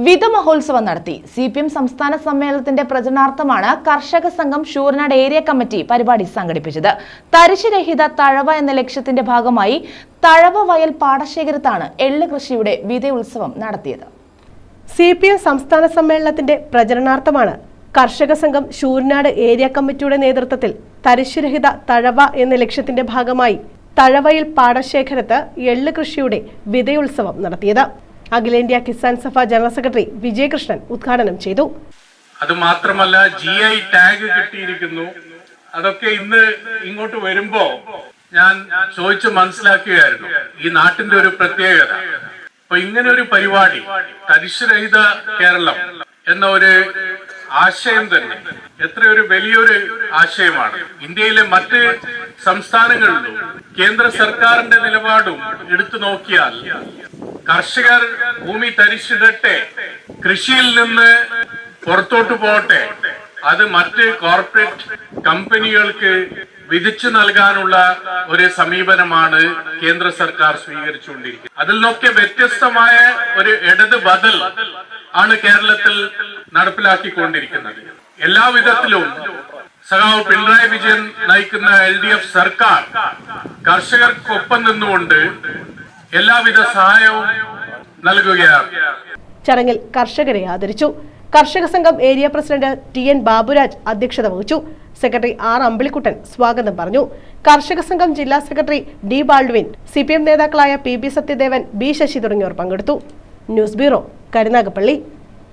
വിത മഹോത്സവം നടത്തി. CPM സംസ്ഥാന സമ്മേളനത്തിന്റെ പ്രചരണാർത്ഥമാണ് കർഷക സംഘം ശൂരനാട് ഏരിയ കമ്മിറ്റി പരിപാടി സംഘടിപ്പിച്ചത്. തരിശുരഹിത തഴവ എന്ന ലക്ഷ്യത്തിന്റെ ഭാഗമായി തഴവ വയൽ പാടശേഖരത്താണ് എള്ള് കൃഷിയുടെ വിതയുത്സവം നടത്തിയത്. CPM സംസ്ഥാന സമ്മേളനത്തിന്റെ പ്രചരണാർത്ഥമാണ് കർഷക സംഘം ശൂരനാട് ഏരിയ കമ്മിറ്റിയുടെ നേതൃത്വത്തിൽ തരിശുരഹിത തഴവ എന്ന ലക്ഷ്യത്തിന്റെ ഭാഗമായി തഴവയിൽ പാടശേഖരത്ത് എള്ള് കൃഷിയുടെ വിതയുത്സവം നടത്തിയത്. അഖിലേന്ത്യാ കിസാൻ സഭ ജനറൽ സെക്രട്ടറി വിജയകൃഷ്ണൻ ഉദ്ഘാടനം ചെയ്തു. അത് മാത്രമല്ല GI ടാഗ് കിട്ടിയിരിക്കുന്നു. അതൊക്കെ ഇന്ന് ഇങ്ങോട്ട് വരുമ്പോ ഞാൻ ചോദിച്ചു മനസ്സിലാക്കുകയായിരുന്നു ഈ നാട്ടിന്റെ ഒരു പ്രത്യേകത. അപ്പൊ ഇങ്ങനെ ഒരു പരിപാടി തരിശുരഹിത കേരളം എന്ന ഒരു ആശയം തന്നെ എത്രയൊരു വലിയൊരു ആശയമാണ്. ഇന്ത്യയിലെ മറ്റ് സംസ്ഥാനങ്ങളിലും കേന്ദ്ര സർക്കാരിന്റെ നിലപാടും എടുത്തു നോക്കിയാൽ കർഷകർ ഭൂമി തരിശിടട്ടെ, കൃഷിയിൽ നിന്ന് പുറത്തോട്ട് പോകട്ടെ, അത് മറ്റ് കോർപ്പറേറ്റ് കമ്പനികൾക്ക് വിധിച്ചു നൽകാനുള്ള ഒരു സമീപനമാണ് കേന്ദ്ര സർക്കാർ സ്വീകരിച്ചുകൊണ്ടിരിക്കുന്നത്. അതിൽ നിന്നൊക്കെ വ്യത്യസ്തമായ ഒരു ഇടത് ബദൽ ആണ് കേരളത്തിൽ നടപ്പിലാക്കിക്കൊണ്ടിരിക്കുന്നത്. എല്ലാ വിധത്തിലും സഖാവ് പിണറായി വിജയൻ നയിക്കുന്ന LDF സർക്കാർ കർഷകർക്കൊപ്പം നിന്നുകൊണ്ട് എല്ലാവിധ സഹായവും നൽകുകയാണ്. ചടങ്ങിൽ കർഷകരെ ആദരിച്ചു. കർഷക സംഘം ഏരിയ പ്രസിഡന്റ് TN ബാബുരാജ് അധ്യക്ഷത വഹിച്ചു. സെക്രട്ടറി R അമ്പിളിക്കുട്ടൻ സ്വാഗതം പറഞ്ഞു. കർഷക സംഘം ജില്ലാ സെക്രട്ടറി D ബാൾഡ്വിൻ, CPM നേതാക്കളായ PB സത്യദേവൻ, B ശശി തുടങ്ങിയവർ പങ്കെടുത്തു. News bureau, Karunagappally.